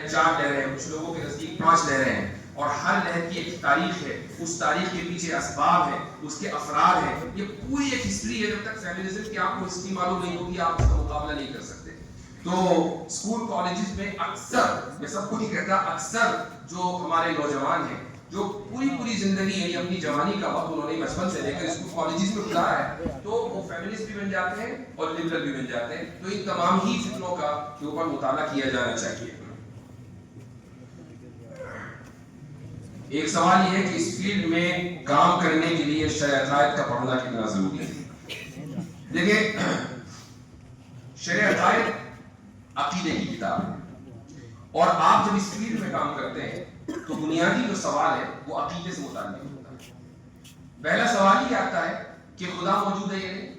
ہیں 4 لہریں ہیں، کچھ لوگوں کے نزدیک 5 لہریں ہیں، اور ہر لہر کی ایک تاریخ ہے، اس تاریخ کے پیچھے اسباب ہیں، اس کے افراد ہیں، یہ پوری ایک ہسٹری ہے. جب تک فیمنزم کی آپ کو ہسٹری معلوم نہیں ہوگی آپ اس کا مقابلہ نہیں کر سکتے. تو اسکول کالجز میں اکثر، میں سب کو نہیں کہتا، اکثر جو ہمارے نوجوان ہیں جو پوری زندگی یعنی اپنی جوانی کا وقت انہوں نے بچپن سے لے کر اسکول کالجز میں گزارا ہے، تو وہ فیمنسٹ بھی بن جاتے ہیں اور لبرل بھی بن جاتے ہیں. تو ان تمام ہی فتنوں کا کے اوپر مطالعہ کیا جانا چاہیے. ایک سوال یہ ہے کہ اس فیلڈ میں کام کرنے کے لیے شرع عقائد کا پڑھنا کتنا ضروری ہے؟ دیکھیں، شرع عقائد عقیدے کی کتاب ہے، اور آپ جب اس فیلڈ میں کام کرتے ہیں تو بنیادی جو سوال ہے وہ عقیدے سے متعلق ہوتا ہے. پہلا سوال یہ آتا ہے کہ خدا موجود ہے یا نہیں.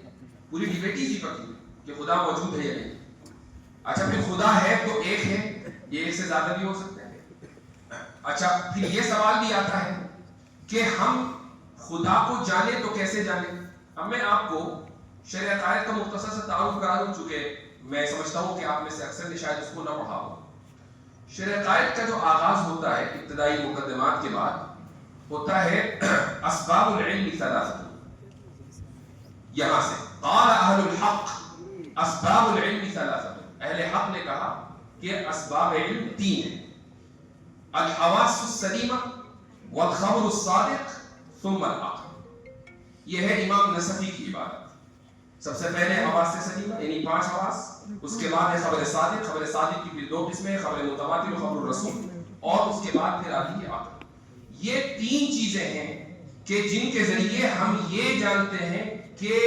پوری ڈبیٹ اسی پر تھی کہ خدا موجود ہے یا نہیں. اچھا، پھر خدا ہے تو ایک ہے، یہ ایک سے زیادہ بھی ہو سکتا ہے. اچھا، پھر یہ سوال بھی آتا ہے کہ ہم خدا کو جانیں تو کیسے جانیں. اب میں آپ کو شرع عقائد کا مختصر سا تعارف کرا دوں، چونکہ میں سمجھتا ہوں کہ آپ میں سے اکثر نے شاید اس کو نہ پڑھا ہو. شرع عقائد کا جو آغاز ہوتا ہے ابتدائی مقدمات کے بعد، ہوتا ہے اسباب العلم ثلاثہ. یہاں سے قال اہل الحق اسباب العلم ثلاثہ، اہل حق نے کہا کہ اسباب علم 3 ہیں: الحواس السلیمہ والخبر الصادق ثم العقل. یہ ہے امام نصفی کی عبارت. سب سے پہلے حواس سلیمہ یعنی 5 حواس، اس کے بعد ہے خبر صادق. خبر صادق کی پھر 2 قسمیں، خبر متواتر و خبر الرسول، اور اس کے بعد پھر آتی ہے عقل. یہ 3 چیزیں ہیں کہ جن کے ذریعے ہم یہ جانتے ہیں کہ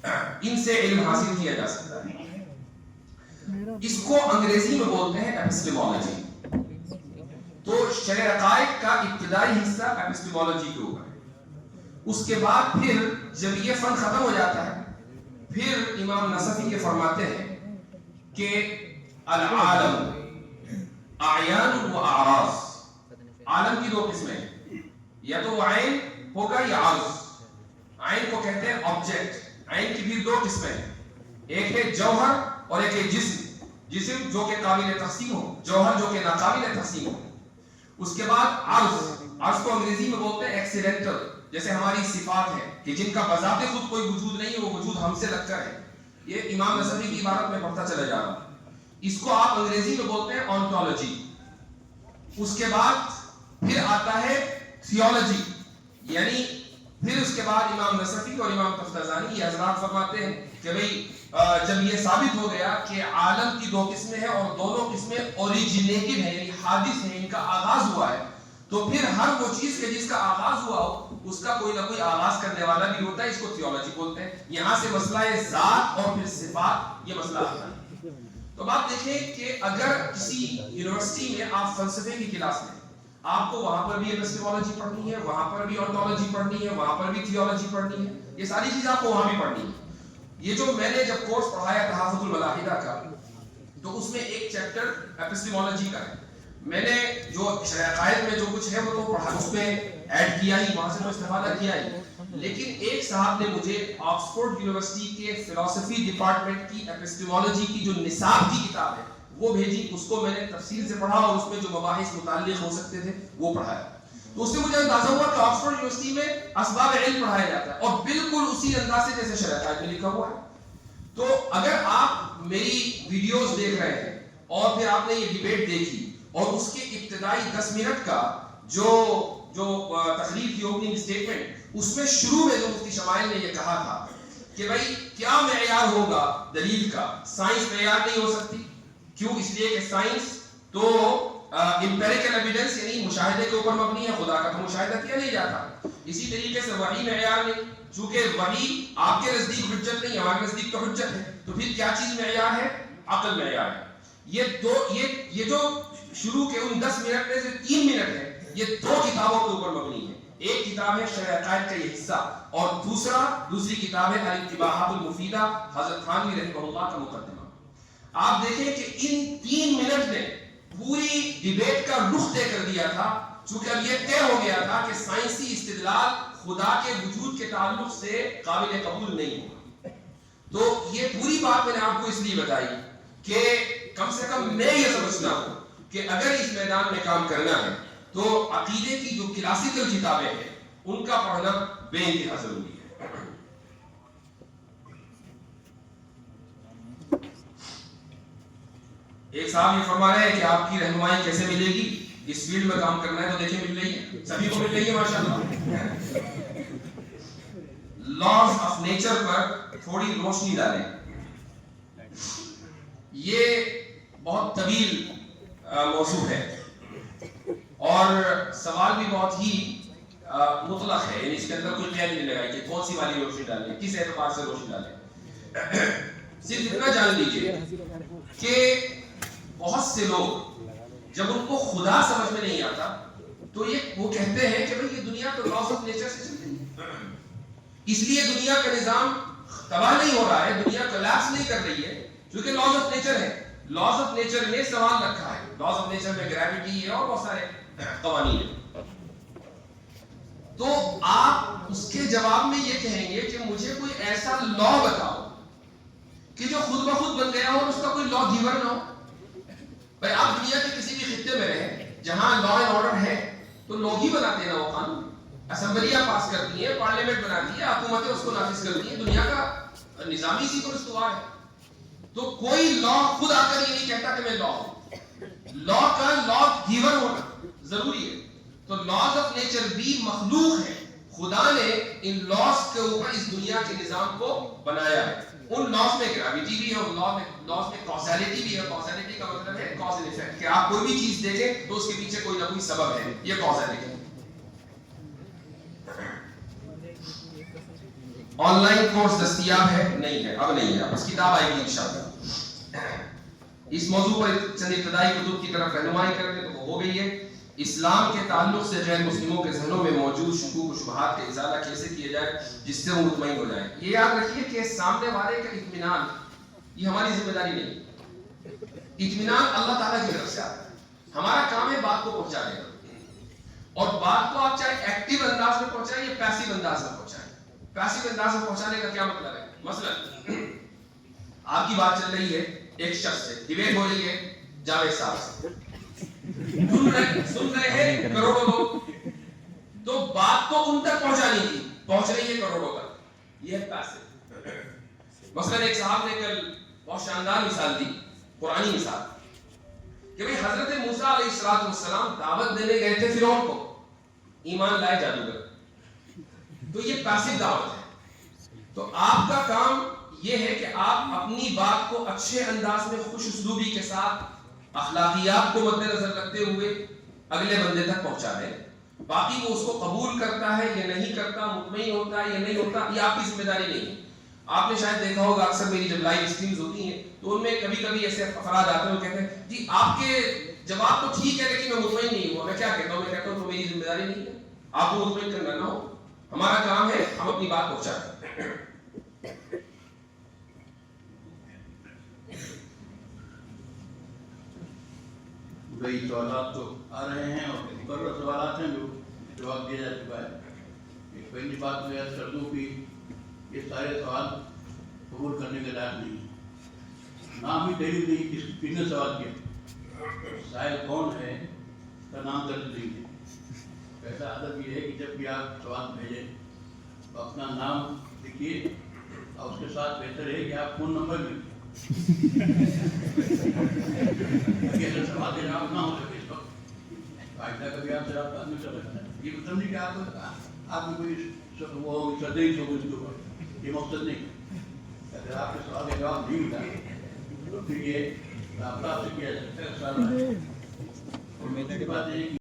ان سے علم حاصل کیا جا سکتا ہے. اس کو انگریزی میں بولتے ہیں ایپسٹیمولوجی. تو شرع عقائد کا ابتدائی حصہ ایپسٹیمولوجی کے اوپر ہے. اس کے بعد پھر جب یہ فن ختم ہو جاتا ہے، پھر امام نصفی یہ فرماتے ہیں کہ العالم اعیان و اعراض. عالم کی 2 قسمیں ہیں، یا تو عین ہوگا یا عرض. عین کو کہتے ہیں آبجیکٹ. عین کی بھی 2 قسمیں ہیں، ایک ہے جوہر اور ایک ہے جسم. جسم جو کہ قابل تقسیم ہو، جوہر جو کہ ناقابل تقسیم ہو. اس کے بعد عرض. عرض کو انگریزی میں بولتے ہیں ایکسیڈنٹل، جیسے ہماری صفات ہیں کہ جن کا بذات خود کوئی وجود نہیں ہے، وہ وجود ہم سے لگ کر ہے. یہ امام نصفی کی عبارت میں پڑھتا چلا جا رہا ہوں. اس کو آپ انگریزی میں بولتے ہیں آنٹولوجی. اس کے بعد پھر آتا ہے تھیولوجی، یعنی پھر اس کے بعد امام نصفی اور امام تفتزانی یہ حضرات فرماتے ہیں کہ بھئی جب یہ ثابت ہو گیا کہ عالم کی 2 قسمیں ہیں اور دونوں قسمیں اوریجنیٹڈ ہیں یعنی حادث ہیں، ان کا آغاز ہوا ہے، تو پھر ہر وہ چیز کے جس کا آغاز ہوا ہو اس کا کوئی نہ کوئی آغاز کرنے والا بھی ہوتا ہے. اس کو تھیولوجی بولتے ہیں. یہاں سے مسئلہ ذات اور پھر صفات یہ مسئلہ آتا ہے. تو بات دیکھیں کہ اگر کسی یونیورسٹی میں آپ فلسفے کی کلاس میں، آپ کو وہاں پر بھی ایپسٹیمولوجی پڑھنی ہے، وہاں پر بھی آنٹولوجی پڑھنی ہے، وہاں پر بھی تھیولوجی پڑھنی ہے. یہ ساری چیزیں آپ کو وہاں بھی پڑھنی ہے. یہ جو میں نے جب کورس پڑھایا تحافظ الملاحدہ کا، تو اس میں ایک چیپٹر ایپسٹیمولوجی کا ہے. میں نے جو شرع عقائد میں جو کچھ ہے وہ تو پڑھا، اس میں ایڈ کیا ہی، وہاں سے تو استفادہ کیا ہی. لیکن ایک صاحب نے مجھے آکسفورڈ یونیورسٹی کے فلسفی ڈپارٹمنٹ کی ایپسٹیمولوجی کی جو نصاب کی کتاب ہے وہ بھیجی. اس کو میں نے تفصیل سے پڑھا اور اس میں جو مباحث متعلق ہو سکتے تھے وہ پڑھایا. تو اس سے مجھے اندازہ ہوا کہ آکسفورڈ یونیورسٹی میں اسباب علم پڑھایا جاتا ہے اور بالکل اسی انداز سے جیسے شرع عقائد میں لکھا ہوا ہے. تو اگر آپ میری ویڈیوز دیکھ رہے ہیں اور پھر آپ نے یہ ڈیبیٹ دیکھی اور اس کے ابتدائی 10 منٹ کا جو تقریر کی اوپننگ سٹیٹمنٹ، اس میں شروع میں جو مفتی شمائل نے یہ کہا تھا کہ بھائی کیا معیار ہوگا دلیل کا؟ سائنس معیار نہیں ہو سکتی. کیوں؟ اس لیے کہ سائنس تو امپیریکل ایویڈنس یعنی مشاہدے کے اوپر مبنی ہے، خدا کا تو مشاہدہ کیا نہیں جاتا. اسی طریقے سے وحی معیار نہیں، چونکہ وحی آپ کے نزدیک حجت نہیں، ہمارے نزدیک تو حجت ہے. تو پھر کیا چیز معیار ہے؟ عقل معیار ہے. یہ جو شروع کے ان 10 منٹ میں سے 3 منٹ ہے، یہ 2 کتابوں کے اوپر مبنی ہے. ایک کتاب ہے شرع عقائد کا یہ حصہ، اور دوسری کتاب ہے الانتباہات المفیدہ، حضرت تھانوی رحمہ اللہ کا مقدمہ. آپ دیکھیں کہ ان 3 منٹ نے پوری ڈیبیٹ کا رخ طے کر دیا تھا، چونکہ اب یہ طے ہو گیا تھا کہ سائنسی استدلال خدا کے وجود کے تعلق سے قابل قبول نہیں ہوگا. تو یہ پوری بات میں نے آپ کو اس لیے بتائی کہ کم سے کم میں یہ سمجھتا ہوں کہ اگر اس میدان میں کام کرنا ہے تو عقیدے کی جو کلاسیکل کتابیں ہیں ان کا پڑھنا بے انتہا ضروری ہے. ایک صاحب یہ فرما رہے ہیں کہ آپ کی رہنمائی کیسے ملے گی؟ اس فیلڈ میں کام کرنا ہے تو دیکھیں مل رہی ہے، سبھی کو مل رہی ہے ماشاءاللہ. لاز آف نیچر پر تھوڑی روشنی ڈالیں. یہ بہت طویل موضوع ہے اور سوال بھی بہت ہی مطلق ہے، یعنی اس کے اندر کوئی قید نہیں لگائی کہ کون سی والی روشنی ڈالیں، کس اعتبار سے روشنی ڈالیں. صرف اتنا جان لیجیے کہ بہت سے لوگ جب ان کو خدا سمجھ میں نہیں آتا تو وہ کہتے ہیں کہ بھئی یہ دنیا تو لاز آف نیچر سے چل رہی ہے، اس لیے دنیا کا نظام تباہ نہیں ہو رہا ہے، دنیا کولیپس نہیں کر رہی ہے کیونکہ لاز آف نیچر ہے. لاز آف نیچر نے سوال رکھا ہے، لاز آف نیچر میں گریوٹی ہے اور بہت سارے قوانین ہیں. تو آپ اس کے جواب میں یہ کہیں گے کہ مجھے کوئی ایسا لا بتاؤ کہ جو خود بخود بن گیا ہو اور اس کا کوئی لا گیور نہ ہو. بھائی آپ دنیا کے کسی بھی خطے میں رہیں جہاں لا اینڈ آرڈر ہے تو لوگ ہی بناتے ہیں نا وہ قانون، اسمبلیاں پاس کرتی ہیں، پارلیمنٹ بناتی ہے، حکومتیں اس کو نافذ کرتی ہیں. دنیا کا نظام اسی پر استوار ہے. تو کوئی لا خود آ کر یہ نہیں کہتا کہ میں لا ہوں. لا کا لا گیور ہونا ضروری ہے. تو لاز آف نیچر بھی مخلوق ہے، خدا نے ان لاز کے اوپر اس دنیا کے نظام کو بنایا ہے. ان لاز میں گریویٹی بھی ہے، ان لاز میں کازیلٹی بھی ہے. کازیلٹی کا مطلب ہے کاز اینڈ ایفیکٹ، کہ آپ کوئی بھی چیز دیکھیں تو اس کے پیچھے کوئی نہ کوئی سبب ہے، یہ کازیلٹی ہے. آن لائن کورس دستیاب ہے؟ نہیں ہے، اب نہیں ہے، بس کتاب آئے گی انشاءاللہ. اس موضوع پر چند ابتدائی کتب کی طرف رہنمائی کرنے تو وہ ہو گئی ہے. اسلام کے تعلق سے غیر مسلموں کے ذہنوں میں موجود شکوک و شبہات کا ازالہ کیسے کیا جائے جس سے وہ مطمئن ہو جائیں. یہ یاد رکھیے کہ سامنے والے کا اطمینان یہ ہماری ذمہ داری نہیں. اطمینان اللہ تعالیٰ کی طرف سے آتا ہے. ہمارا کام ہے بات کو پہنچا دینا، اور بات کو آپ چاہے ایکٹیو انداز میں پہنچائیں یا پیسیو انداز میں پہنچائیں. پیسیو انداز میں پہنچانے کا کیا مطلب ہے؟ مثلا آپ کی بات چل رہی ہے ایک شخص سے، ڈیبیٹ ہو رہی ہے جاوید صاحب سے، سن رہے ہیں کروڑوں لوگ، تو بات تو ان تک پہنچانی تھی، پہنچ رہی ہے کروڑوں تک، یہ ہے پیسے. مثلا ایک صاحب نے کل بہت شاندار مثال دی، قرآنی مثال، کہ بھئی حضرت موسیٰ علیہ السلام دعوت دینے گئے تھے فرعون کو، ایمان لائے جادوگر، تو یہ پیسو دعوت ہے. تو آپ کا کام یہ ہے کہ آپ اپنی بات کو اچھے انداز میں خوش اسلوبی کے ساتھ اخلاقیات کو مد نظر رکھتے ہوئے اگلے بندے تک پہنچا دیں. باقی وہ اس کو قبول کرتا ہے یا نہیں کرتا، مطمئن ہوتا ہے یا نہیں ہوتا، یہ آپ کی ذمہ داری نہیں ہے. آپ نے شاید دیکھا ہوگا اکثر میری جب لائیو اسٹریمز ہوتی ہیں تو ان میں کبھی کبھی ایسے افراد آتے ہیں وہ کہتے ہیں جی آپ کے جواب تو ٹھیک ہے لیکن میں مطمئن نہیں ہوا. میں کیا کہتا ہوں؟ میں کہتا ہوں تو میری ذمہ داری نہیں ہے، آپ کو مطمئن کرنا نہ ہو. ہمارا کام ہے ہم اپنی بات پہنچائیں. کئی سوالات تو آ رہے ہیں اور مقرر سوالات ہیں جو جواب دیا جا چکا ہے. ایک پہلی بات میں عرض کر دوں کہ یہ سارے سوال قبول کرنے کے لائق نہیں ہیں. نام ہی دلیل نہیں، کس نے سوال کیا، سائل کون ہے اس کا نام درج نہیں ہے. ایسا ادب یہ ہے کہ جب بھی آپ سوال بھیجیں تو اپنا نام لکھیے اور اس کے ساتھ بہتر ہے کہ آپ فون نمبر بھی اگر سوال کے جواب نہ ہو سکے اس وقت آئندہ کبھی آپ سے رابطہ نہیں کر سکتا. یہ مطلب نہیں کہ آپ میں کوئی وہ سردی ہو اس کے اوپر، یہ مقصد نہیں. اگر آپ کے سوال کا جواب نہیں ملا تو پھر یہ رابطہ آپ سے کیا جا سکتا ہے. اور میری بات یہ ہے کہ